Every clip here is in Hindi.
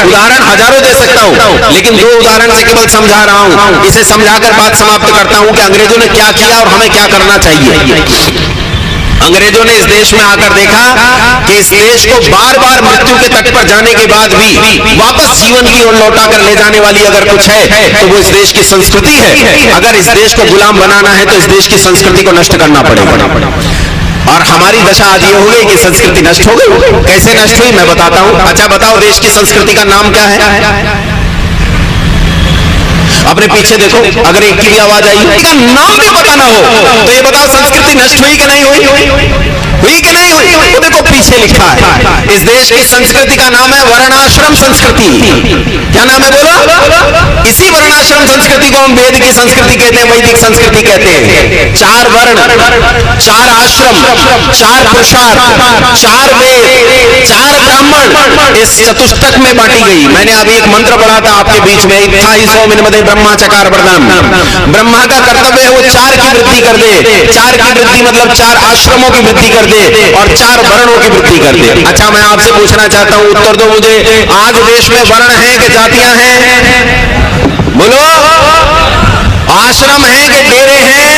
उदाहरण हजारों दे सकता हूं, लेकिन दो उदाहरण से केवल समझा रहा हूं। इसे समझाकर बात समाप्त करता हूं कि अंग्रेजों ने क्या किया और हमें क्या करना चाहिए। अंग्रेजों ने इस देश में आकर देखा कि इस देश को बार बार मृत्यु के तट पर जाने के बाद भी वापस जीवन की ओर लौटा कर ले जाने वाली अगर कुछ है तो वो इस देश की संस्कृति है। अगर इस देश को गुलाम बनाना है तो इस देश की संस्कृति को नष्ट करना पड़ेगा। और हमारी दशा आज ये हो गई कि संस्कृति नष्ट हो गई। कैसे नष्ट हुई मैं बताता हूं। अच्छा बताओ, देश की संस्कृति का नाम क्या है? अपने पीछे देखो, अगर एक की भी आवाज आई का नाम भी पता ना हो तो ये बताओ संस्कृति नष्ट हुई कि नहीं हुई? हुई कि नहीं हुई? तो देखो पीछे लिखा है, इस देश की संस्कृति का नाम है वर्णाश्रम संस्कृति। क्या नाम है बोलो? इसी वर्णाश्रम संस्कृति को हम वेद की संस्कृति कहते हैं, वैदिक संस्कृति कहते हैं। 4 वर्ण, 4 आश्रम, 4 पुरुषार्थ, 4 वेद, 4 ब्राह्मण इस चतुष्टक में बांटी गई। मैंने अभी एक मंत्र पढ़ा था आपके बीच में, ब्रह्मा चकार वरदान। ब्रह्मा का कर्तव्य है वो 4 की वृद्धि कर दे। 4 की वृद्धि मतलब 4 आश्रमों की वृद्धि कर दे और 4 वर्णों की वृद्धि कर दे। अच्छा मैं आपसे पूछना चाहता हूं, उत्तर दो मुझे, आज देश में वर्ण है कि जातियां हैं? बोलो, आश्रम है कि डेरे हैं?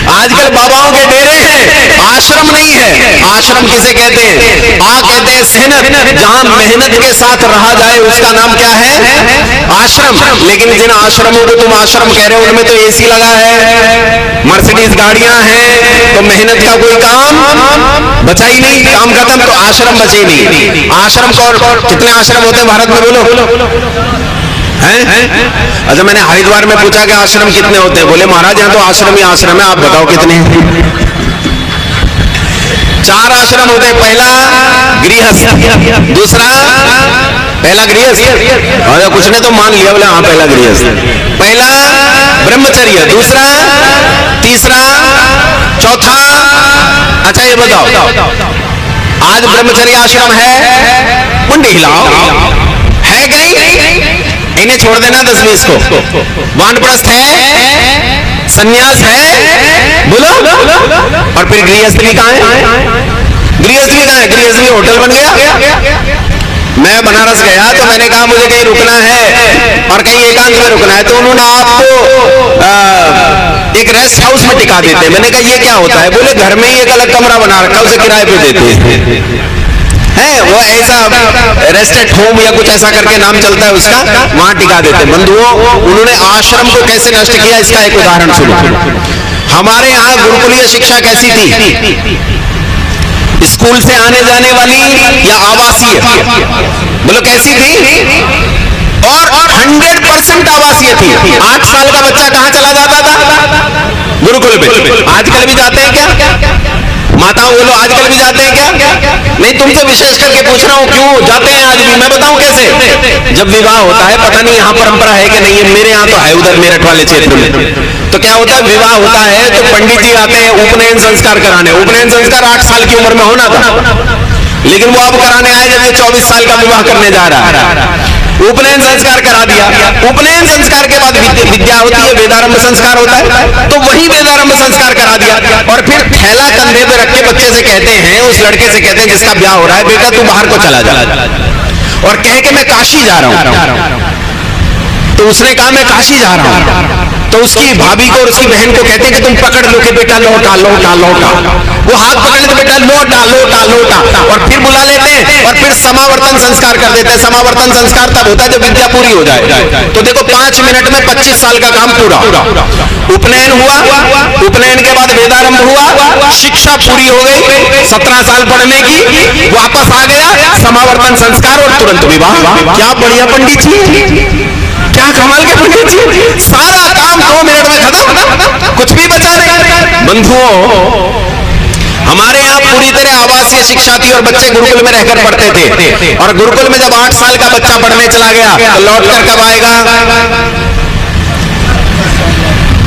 आजकल बाबाओं के डेरे हैं, आश्रम नहीं है। आश्रम किसे कहते हैं? कहते हैं सेहनत, जहां मेहनत के साथ रहा जाए उसका नाम क्या है? आश्रम। लेकिन जिन आश्रमों को तुम आश्रम कह रहे हो उनमें तो एसी लगा है, मर्सिडीज गाड़ियां हैं, तो मेहनत का कोई काम बचा ही नहीं, काम खत्म, तो आश्रम बचे नहीं। आश्रम कितने आश्रम होते हैं भारत में बोलो? अच्छा मैंने हरिद्वार में पूछा कि आश्रम कितने होते हैं? बोले महाराज यहाँ तो आश्रम ही आश्रम है, आप बताओ कितने हैं? 4 आश्रम होते हैं। पहला गृहस्थ, दूसरा पहला गृहस्थ, और कुछ ने तो मान लिया, बोले हाँ पहला गृहस्थ। पहला ब्रह्मचर्य, दूसरा, तीसरा, चौथा। अच्छा ये बताओ, आज ब्रह्मचर्य आश्रम है? मुंडी हिलाओ, है कि नहीं? इन्हें छोड़ देना 10-20 को। वानप्रस्थ है, सन्यास है, बोलो। और फिर गृहस्थ भी कहां है? गृहस्थ भी कहां है? गृहस्थ भी होटल बन गया। मैं बनारस गया तो मैंने कहा मुझे कहीं रुकना है और कहीं एकांत में रुकना है, तो उन्होंने आपको एक रेस्ट हाउस में टिका देते। मैंने कहा ये क्या होता है? बोले घर में ही एक अलग कमरा बना रखा, उसे किराए पे देते हैं। वो ऐसा रेस्ट एट होम या कुछ ऐसा करके नाम चलता है उसका, वहां टिका देते। बंधुओं, उन्होंने आश्रम को कैसे नष्ट किया इसका एक उदाहरण सुनो। हमारे यहाँ गुरुकुलीय शिक्षा कैसी थी? स्कूल से आने जाने वाली या आवासीय? बोलो कैसी थी? और 100% आवासीय थी। 8 साल का बच्चा कहां चला जाता था? गुरुकुल में। आजकल भी जाते हैं क्या? माताओं बोलो, आजकल भी जाते हैं क्या? नहीं, तुमसे विशेष करके पूछ रहा हूं, क्यों जाते हैं आज भी? मैं बताऊं कैसे। जब विवाह होता है, पता नहीं यहाँ परंपरा है कि नहीं है, मेरे यहाँ तो है, उधर मेरठ वाले क्षेत्र में तो क्या होता है, विवाह होता है तो पंडित जी आते हैं उपनयन संस्कार कराने। उपनयन संस्कार 8 साल की उम्र में होना था, लेकिन वो अब कराने आए जब ये 24 साल का विवाह करने जा रहा है। उपनयन संस्कार करा दिया। उपनयन संस्कार के बाद विद्या होती है, वेदारंभ संस्कार होता है, तो वही वेदारंभ संस्कार करा दिया। और फिर थैला कंधे पे रख के बच्चे से कहते हैं, उस लड़के से कहते हैं जिसका ब्याह हो रहा है, बेटा तू बाहर को चला जा, और कह के मैं काशी जा रहा हूं। तो उसने कहा मैं काशी जा रहा हूं। तो उसकी भाभी को और उसकी बहन को कहते हैं कि तुम पकड़ लो कि बेटा लौटा लौटा लौटा। वो हाथ पकड़ लेते, बेटा लौटा लौटा लौटा, और फिर बुला लेते हैं और फिर समावर्तन संस्कार कर देते हैं। समावर्तन संस्कार तब होता है जब विद्या पूरी हो जाए। तो देखो 5 मिनट में 25 साल का काम पूरा। उपनयन हुआ, उपनयन के बाद वेदारंभ हुआ, शिक्षा पूरी हो गई, 17 साल पढ़ने की, वापस आ गया, समावर्तन संस्कार और तुरंत विवाह। क्या बढ़िया पंडित जी, क्या कमाल के पंडित जी, सारा काम 2 मिनट में खत्म, कुछ भी बचा नहीं। बंधुओं, हमारे यहाँ पूरी तरह आवासीय शिक्षा थी और बच्चे गुरुकुल में रहकर पढ़ते थे। और गुरुकुल में जब 8 साल का बच्चा पढ़ने चला गया तो लौट कर कब आएगा?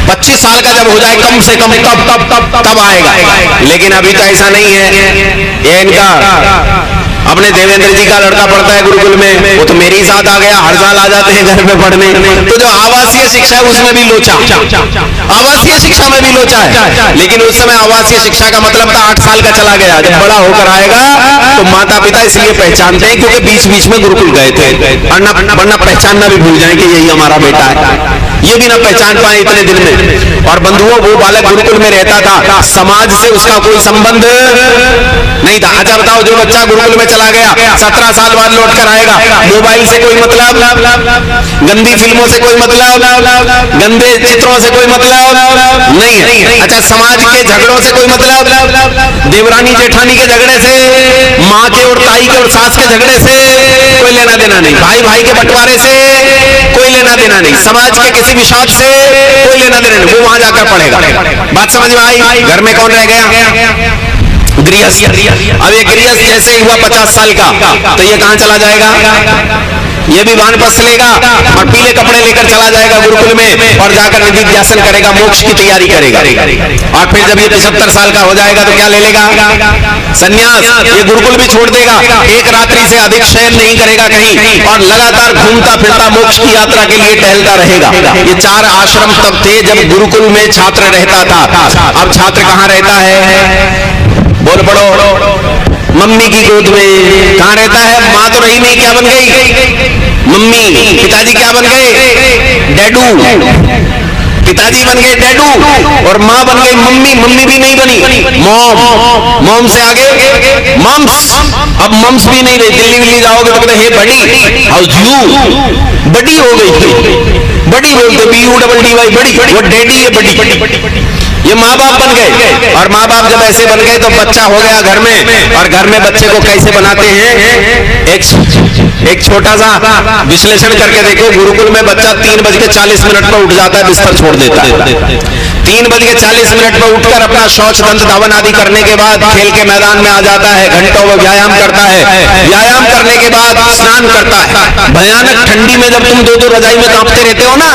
25 साल का जब हो जाए कम से कम तब आएगा। लेकिन अभी तो ऐसा नहीं है। ये इनका अपने देवेंद्र जी का लड़का पढ़ता है गुरुकुल में, वो तो मेरे ही साथ आ गया, हर साल आ जाते हैं घर में पढ़ने। तो जो आवासीय शिक्षा है उसमें भी लोचा, आवासीय शिक्षा में भी लोचा है। लेकिन उस समय आवासीय शिक्षा का मतलब था 8 साल का चला गया, जब बड़ा होकर आएगा तो माता पिता इसलिए पहचानते हैं क्योंकि बीच बीच में गुरुकुल गए थे, वरना पहचानना भी भूल जाए कि यही हमारा बेटा है, ये भी ना पहचान पाए इतने दिन में। और बंधुओं, वो बालक गुरुकुल में रहता था, समाज से उसका कोई संबंध नहीं था। अच्छा बताओ, जो बच्चा गुरुकुल में चला गया 17 साल बाद लौट कर आएगा, मोबाइल से कोई मतलब, गंदी फिल्मों से कोई मतलब, गंदे चित्रों से कोई मतलब नहीं है। अच्छा, समाज के झगड़ों से कोई मतलब, देवरानी जेठानी के झगड़े से, माँ के और ताई के और सास के झगड़े से कोई लेना देना नहीं, भाई भाई के बंटवारे से कोई लेना देना नहीं, समाज के किसी विषाद से कोई लेना देना नहीं, वो वहां जाकर पढ़ेगा। बात समझ में आई? घर में कौन रह गया? गृहस्थ। अब ये गृहस्थ जैसे ही हुआ 50 साल का, तो ये कहां चला जाएगा? ये भी वानप्रस्थ लेगा और पीले कपड़े लेकर चला जाएगा गुरुकुल में और जाकर निधिध्यासन करेगा, मोक्ष की तैयारी करेगा। और फिर जब ये 75 साल का हो जाएगा तो क्या ले लेगा? संन्यास। ये गुरुकुल भी छोड़ देगा, एक रात्रि से अधिक शयन नहीं करेगा कहीं, और लगातार घूमता फिरता मोक्ष की यात्रा के लिए टहलता रहेगा। ये 4 आश्रम तब थे जब गुरुकुल में छात्र रहता था। अब छात्र कहाँ रहता है? बोल पड़ो। मम्मी की गोद में। कहां रहता है? माँ तो रही नहीं, क्या बन गई? मम्मी। पिताजी क्या बन गए? डैडू। पिताजी बन गए डैडू और माँ बन गई मम्मी। मम्मी भी नहीं बनी, मॉम। मॉम से आगे मम्स। अब मम्स भी नहीं रही। दिल्ली विल्ली जाओगे तो कहते हे बड़ी, हाउस यू, बड़ी हो गई। बड़ी बोलते BUDDY, बड़ी। वो डैडी है बड़ी। ये माँ बाप बन गए, और माँ बाप जब ऐसे बन गए तो बच्चा हो गया घर में। और घर में बच्चे को कैसे बनाते हैं? एक छोटा सा विश्लेषण करके देखो। गुरुकुल में बच्चा 3:40 पर उठ जाता है, बिस्तर छोड़ देता है। 3:40 पर उठकर अपना शौच दंत धावन आदि करने के बाद खेल के मैदान में आ जाता है, घंटों वो व्यायाम करता है। व्यायाम करने के बाद स्नान करता है। भयानक ठंडी में जब तुम 2-2 रजाई में कांपते रहते हो ना,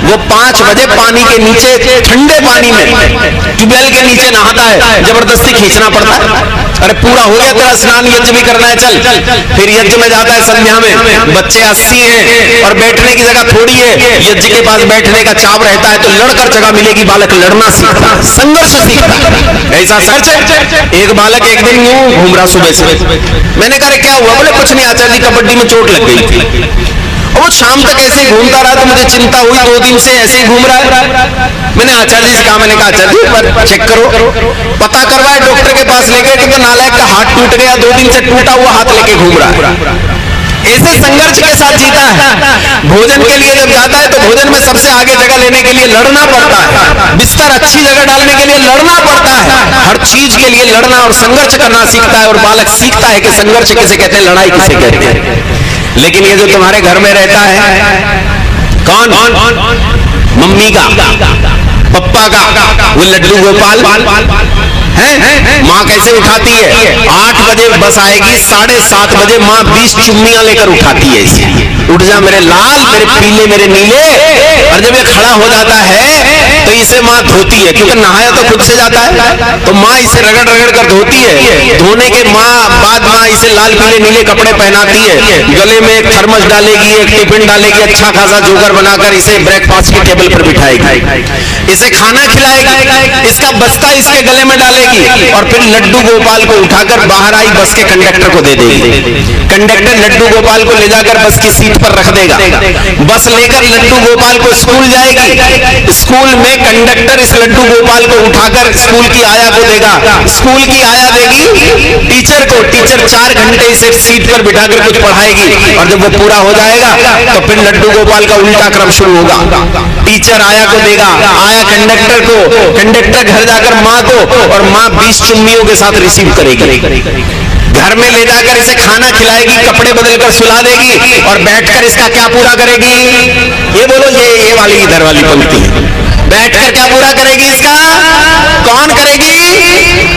वो 5 बजे पानी के नीचे, ठंडे पानी में ट्यूबवेल के नीचे नहाता है। जबरदस्ती खींचना पड़ता है। अरे पूरा हो गया तेरा स्नान, यज्ञ भी करना है, चल। फिर यज्ञ में जाता है संध्या में। बच्चे 80 हैं और बैठने की जगह थोड़ी है। यज्ञ के पास बैठने का चाव रहता है तो लड़कर जगह मिलेगी। बालक लड़ना सीखता, संघर्ष सीखता। ऐसा सच है। एक बालक एक दिन यूं घूम रहा सुबह से। मैंने कहा क्या हुआ? बोले कुछ नहीं आचार्य जी, कबड्डी में चोट लग गई थी। वो शाम तक ऐसे ही घूमता रहा तो मुझे चिंता हुई, 2 दिन से ऐसे ही घूम रहा है। मैंने आचार्य जी से कहा, मैंने कहा आचार्य जी पर चेक करो, पता करवाए। डॉक्टर के पास लेके, क्योंकि नालायक का हाथ टूट गया, 2 दिन से टूटा हुआ हाथ लेके घूम रहा है। ऐसे संघर्ष के साथ जीता है। भोजन के लिए जब जाता है तो भोजन में सबसे आगे जगह लेने के लिए लड़ना पड़ता है। बिस्तर अच्छी जगह डालने के लिए लड़ना पड़ता है। हर चीज के लिए लड़ना और संघर्ष करना सीखता है। और बालक सीखता है कि संघर्ष किसे कहते हैं, लड़ाई किसे कहते हैं। लेकिन ये जो तुम्हारे घर में रहता है, कौन? मम्मी का, पप्पा का, वो लड्डू गोपाल है। माँ कैसे उठाती है? 8 बजे बस आएगी, 7:30 बजे माँ 20 चुम्मियां लेकर उठाती है इसे। उठ जा मेरे लाल, मेरे पीले, मेरे नीले। और जब ये खड़ा हो जाता है तो इसे माँ धोती है, क्योंकि नहाया तो खुद से जाता है। तो माँ इसे रगड़ रगड़ कर धोती है। धोने के बाद माँ इसे लाल पीले नीले कपड़े पहनाती है। गले में एक थर्मस डालेगी, एक टिफिन डालेगी, अच्छा खासा जोगर बनाकर इसे ब्रेकफास्ट की टेबल पर बिठाएगी। इसे खाना खिलाएगी, इसका बस्ता इसके गले में डालेगी और फिर लड्डू गोपाल को उठाकर बाहर आई बस के कंडक्टर को दे देगी। कंडक्टर लड्डू गोपाल को ले जाकर बस की सीट पर रख देगा। बस लेकर लड्डू गोपाल को स्कूल जाएगी। स्कूल में कंडक्टर इस लड्डू गोपाल को उठाकर स्कूल की आया को देगा। स्कूल की आया देगी टीचर को। टीचर 4 घंटे इसे सीट पर बिठाकर कुछ पढ़ाएगी। और जब वो पूरा हो जाएगा तो फिर लड्डू गोपाल का उल्टा क्रम शुरू होगा। टीचर आया को देगा, आया कंडक्टर को, कंडक्टर घर जाकर माँ को, और माँ 20 चुम्मियों के साथ रिसीव करेगी। घर में ले जाकर इसे खाना खिलाएगी, कपड़े बदलकर सुला देगी और बैठकर इसका क्या पूरा करेगी? ये बोलो, ये वाली इधर वाली पंक्ति। बैठकर क्या पूरा करेगी इसका? कौन करेगी?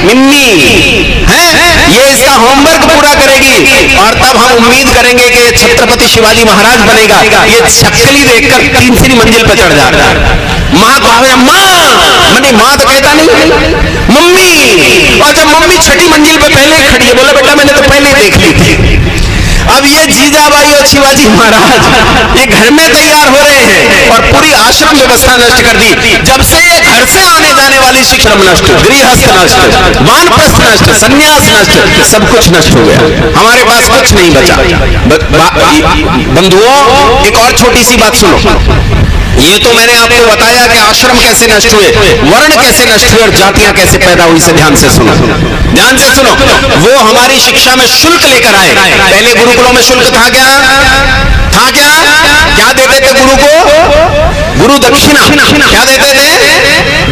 मिम्मी है। ये इसका होमवर्क पूरा करेगी। और तब हम उम्मीद करेंगे कि छत्रपति शिवाजी महाराज बनेगा, ये छक्कली देखकर 3वीं मंजिल पर चढ़ जाता है। माँ को आवे, माँ मैंने माँ तो कहता नहीं, मम्मी। और जब मम्मी 6ठी मंजिल पे पहले ही खड़ी है, बोला बेटा मैंने तो पहले ही देख ली थी। अब ये जीजाबाई और शिवाजी महाराज ये घर में तैयार हो रहे हैं और पूरी आश्रम व्यवस्था नष्ट कर दी। जब से ये घर से आने जाने वाली शिक्षण नष्ट, गृहस्थ नष्ट, वानप्रस्थ नष्ट, सन्यास नष्ट, सब कुछ नष्ट हो गया। हमारे पास कुछ नहीं बचा। बंधुओं, एक और छोटी सी बात सुनो। ये तो मैंने आपको बताया कि आश्रम कैसे नष्ट हुए, वर्ण कैसे नष्ट हुए और जातियां कैसे पैदा हुई। से ध्यान से सुनो, ध्यान से सुनो। वो हमारी शिक्षा में शुल्क लेकर आए। पहले गुरुकुलों में शुल्क था क्या? क्या देते थे गुरु को? गुरु दक्षिणा। क्या देते थे?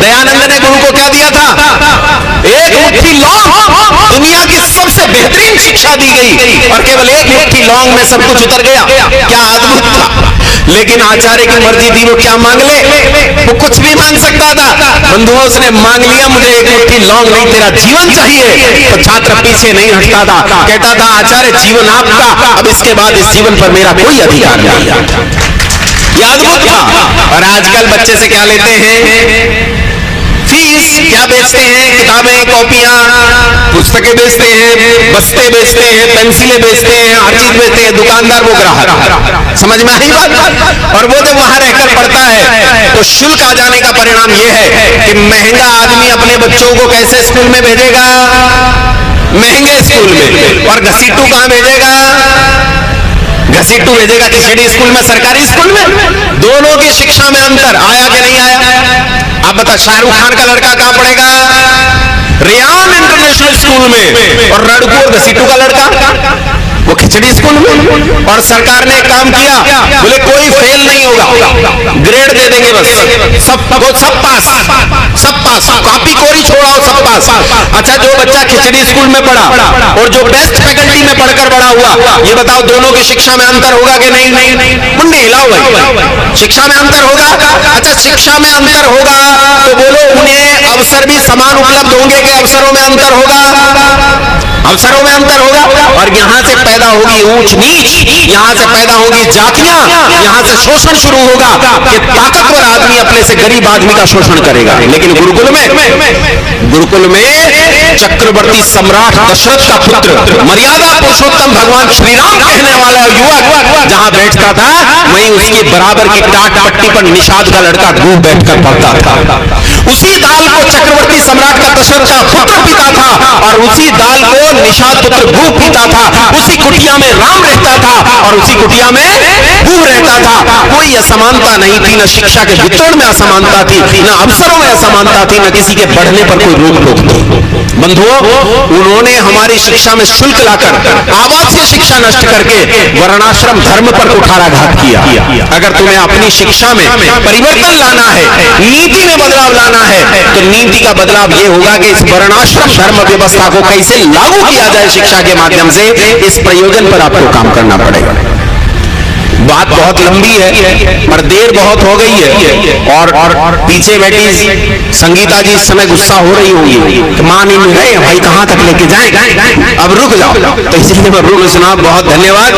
दयानंद ने गुरु को क्या दिया था? एक मुट्ठी लौंग। दुनिया की सबसे बेहतरीन शिक्षा दी गई और केवल एक मुट्ठी लौंग में सब कुछ उतर गया। क्या अद्भुत था। लेकिन आचार्य की मर्जी थी, वो क्या मांग ले? वो कुछ भी मांग सकता था। बंधुओं, उसने मांग लिया, मुझे एक मुट्ठी लौंग नहीं, तेरा जीवन चाहिए। तो छात्र पीछे नहीं हटता था, कहता था आचार्य जीवन आपका, अब इसके बाद इस जीवन पर मेरा कोई अधिकार नहीं। यह अद्भुत था। और आजकल बच्चे से क्या लेते हैं? फीस। क्या बेचते हैं? किताबें, कॉपियां, पुस्तकें बेचते हैं, बस्ते बेचते हैं, पेंसिलें बेचते हैं, हर चीज बेचते हैं। दुकानदार वो ग्राहक। समझ में आई बात? और वो जब वहां रहकर पढ़ता है तो शुल्क आ जाने का परिणाम ये है कि महंगा आदमी अपने बच्चों को कैसे स्कूल में भेजेगा? महंगे स्कूल में। और घसीटू कहां भेजेगा? घसीटू भेजेगा खिचड़ी स्कूल में, सरकारी स्कूल में। दोनों की शिक्षा में अंतर आया कि नहीं आया? आप बता, शाहरुख खान का लड़का कहां पढ़ेगा? रियान इंटरनेशनल स्कूल में। और रड़कू और घसीटू का लड़का वो खिचड़ी स्कूल में। और सरकार ने काम किया, बोले कोई फेल नहीं होगा, ग्रेड दे देंगे बस, सब पास, कॉपी कोरी छोड़ाओ, सब पास। अच्छा, जो बच्चा खिचड़ी स्कूल में पढ़ा और जो बेस्ट फैकल्टी में पढ़कर बड़ा हुआ, ये बताओ दोनों की शिक्षा में अंतर होगा कि नहीं? मुंडी हिलाओ भाई, शिक्षा में अंतर होगा। अच्छा, शिक्षा में अंतर होगा तो बोलो उन्हें अवसर भी समान उपलब्ध होंगे कि अवसरों में अंतर होगा? अवसरों में अंतर होगा। और यहां से पैदा होगी ऊंच नीच, यहां से पैदा होगी जातियां, यहां से शोषण शुरू होगा कि ताकतवर आदमी अपने से गरीब आदमी का शोषण करेगा। लेकिन गुरुकुल में चक्रवर्ती सम्राट दशरथ का पुत्र, मर्यादा पुरुषोत्तम भगवान श्री राम कहने वाला युवक जहां बैठता था, वहीं उसके बराबर की टाट पट्टी पर निषाद का लड़का घूम बैठकर पढ़ता था। उसी दाल को चक्रवर्ती सम्राट का दशरथ का पुत्र पीता था और उसी दाल को निषाद पुत्र भूप पीता था। उसी कुटिया में राम रहता था और उसी कुटिया में भूप रहता था। कोई असमानता नहीं थी, न शिक्षा के वितरण में असमानता थी, न अवसरों में असमानता थी, न किसी के बढ़ने पर कोई रोक टोक थी। बंधुओं, उन्होंने हमारी शिक्षा में शुल्क लाकर आवासीय शिक्षा नष्ट करके वर्णाश्रम धर्म पर कुठाराघात किया। अगर तुम्हें अपनी शिक्षा में परिवर्तन लाना है, नीति में बदलाव लाना है, तो नीति का बदलाव यह होगा कि इस वर्णाश्रम धर्म व्यवस्था को कैसे लागू किया जाए शिक्षा के माध्यम से, इस प्रयोजन पर आपको काम करना पड़ेगा। बात बहुत लंबी है पर देर बहुत हो गई है और पीछे बैठी संगीता जी इस समय गुस्सा हो रही होगी कि मां नहीं मिल रहे भाई, कहां तक लेके जाएं, अब रुक जाओ। तो इसलिए मैं रुक सुना, बहुत धन्यवाद।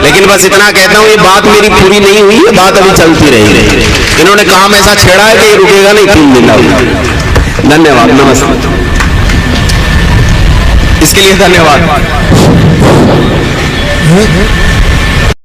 लेकिन बस इतना कहता हूं, ये बात मेरी पूरी नहीं हुई है, बात अभी चलती रहेगी। इन्होंने काम ऐसा छेड़ा है कि ये रुकेगा नहीं 3 दिन। धन्यवाद, नमस्ते। इसके लिए धन्यवाद।